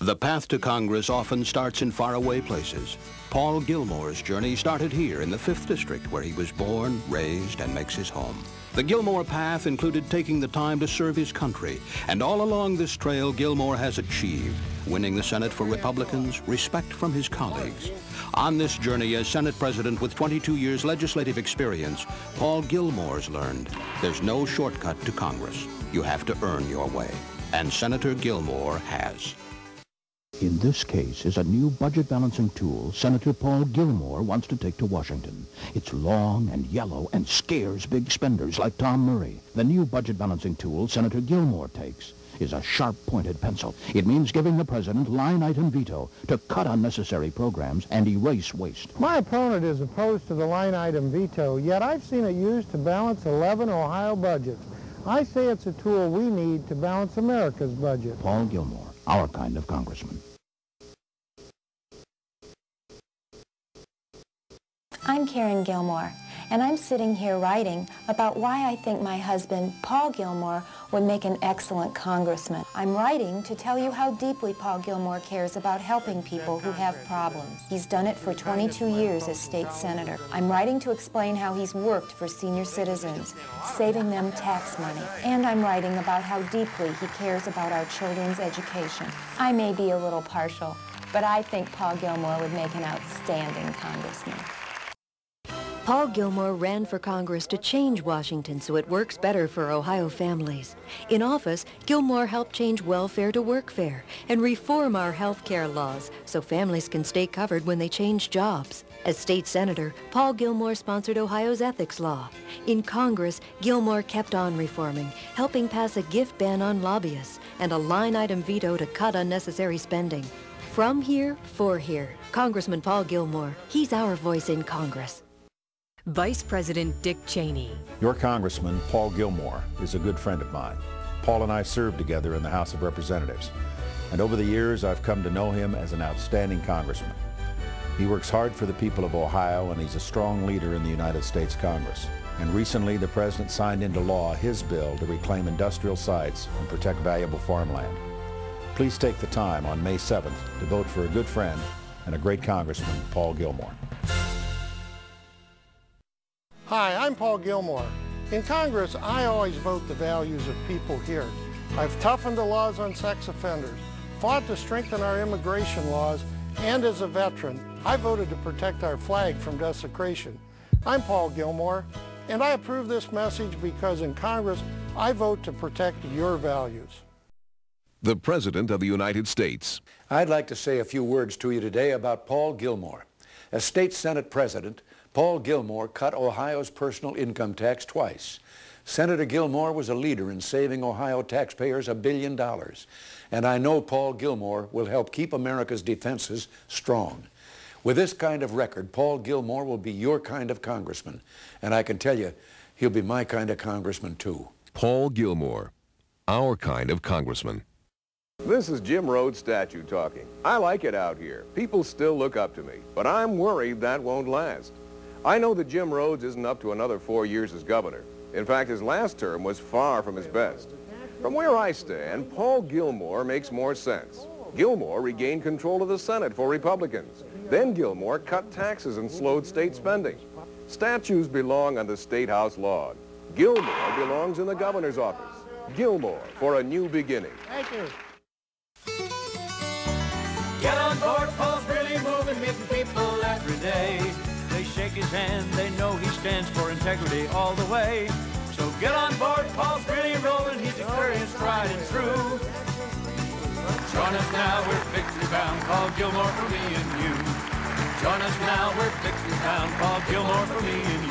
The path to Congress often starts in faraway places. Paul Gillmor's journey started here in the 5th District, where he was born, raised, and makes his home. The Gillmor path included taking the time to serve his country, and all along this trail, Gillmor has achieved, winning the Senate for Republicans, respect from his colleagues. On this journey as Senate President with 22 years legislative experience, Paul Gillmor's learned there's no shortcut to Congress. You have to earn your way, and Senator Gillmor has. In this case is a new budget balancing tool Senator Paul Gillmor wants to take to Washington. It's long and yellow and scares big spenders like Tom Murray. The new budget balancing tool Senator Gillmor takes is a sharp-pointed pencil. It means giving the president line-item veto to cut unnecessary programs and erase waste. My opponent is opposed to the line-item veto, yet I've seen it used to balance 11 Ohio budgets. I say it's a tool we need to balance America's budget. Paul Gillmor, our kind of congressman. I'm Karen Gillmor, and I'm sitting here writing about why I think my husband, Paul Gillmor, would make an excellent congressman. I'm writing to tell you how deeply Paul Gillmor cares about helping people who have problems. He's done it for 22 years as state senator. I'm writing to explain how he's worked for senior citizens, saving them tax money. And I'm writing about how deeply he cares about our children's education. I may be a little partial, but I think Paul Gillmor would make an outstanding congressman. Paul Gillmor ran for Congress to change Washington so it works better for Ohio families. In office, Gillmor helped change welfare to workfare and reform our health care laws so families can stay covered when they change jobs. As state senator, Paul Gillmor sponsored Ohio's ethics law. In Congress, Gillmor kept on reforming, helping pass a gift ban on lobbyists and a line-item veto to cut unnecessary spending. From here, for here, Congressman Paul Gillmor, he's our voice in Congress. Vice President Dick Cheney. Your Congressman, Paul Gillmor, is a good friend of mine. Paul and I served together in the House of Representatives, and over the years I've come to know him as an outstanding congressman. He works hard for the people of Ohio, and he's a strong leader in the United States Congress. And recently the President signed into law his bill to reclaim industrial sites and protect valuable farmland. Please take the time on May 7th to vote for a good friend and a great Congressman, Paul Gillmor. Hi, I'm Paul Gillmor. In Congress, I always vote the values of people here. I've toughened the laws on sex offenders, fought to strengthen our immigration laws, and as a veteran, I voted to protect our flag from desecration. I'm Paul Gillmor, and I approve this message because in Congress, I vote to protect your values. The President of the United States. I'd like to say a few words to you today about Paul Gillmor. As State Senate President, Paul Gillmor cut Ohio's personal income tax twice. Senator Gillmor was a leader in saving Ohio taxpayers $1 billion. And I know Paul Gillmor will help keep America's defenses strong. With this kind of record, Paul Gillmor will be your kind of congressman. And I can tell you, he'll be my kind of congressman too. Paul Gillmor, our kind of congressman. This is Jim Rhodes statue talking. I like it out here. People still look up to me, but I'm worried that won't last. I know that Jim Rhodes isn't up to another 4 years as governor. In fact, his last term was far from his best. From where I stand, Paul Gillmor makes more sense. Gillmor regained control of the Senate for Republicans. Then Gillmor cut taxes and slowed state spending. Statues belong on the State House lawn. Gillmor belongs in the governor's office. Gillmor for a new beginning. Thank you. Get on board, Paul's really moving, meeting people every day. They shake his hand, they know he stands for integrity all the way. So get on board, Paul's really rolling, he's experienced, tried and true. Join us now, we're victory bound, Paul Gillmor for me and you. Join us now, we're victory bound, Paul Gillmor for me and you.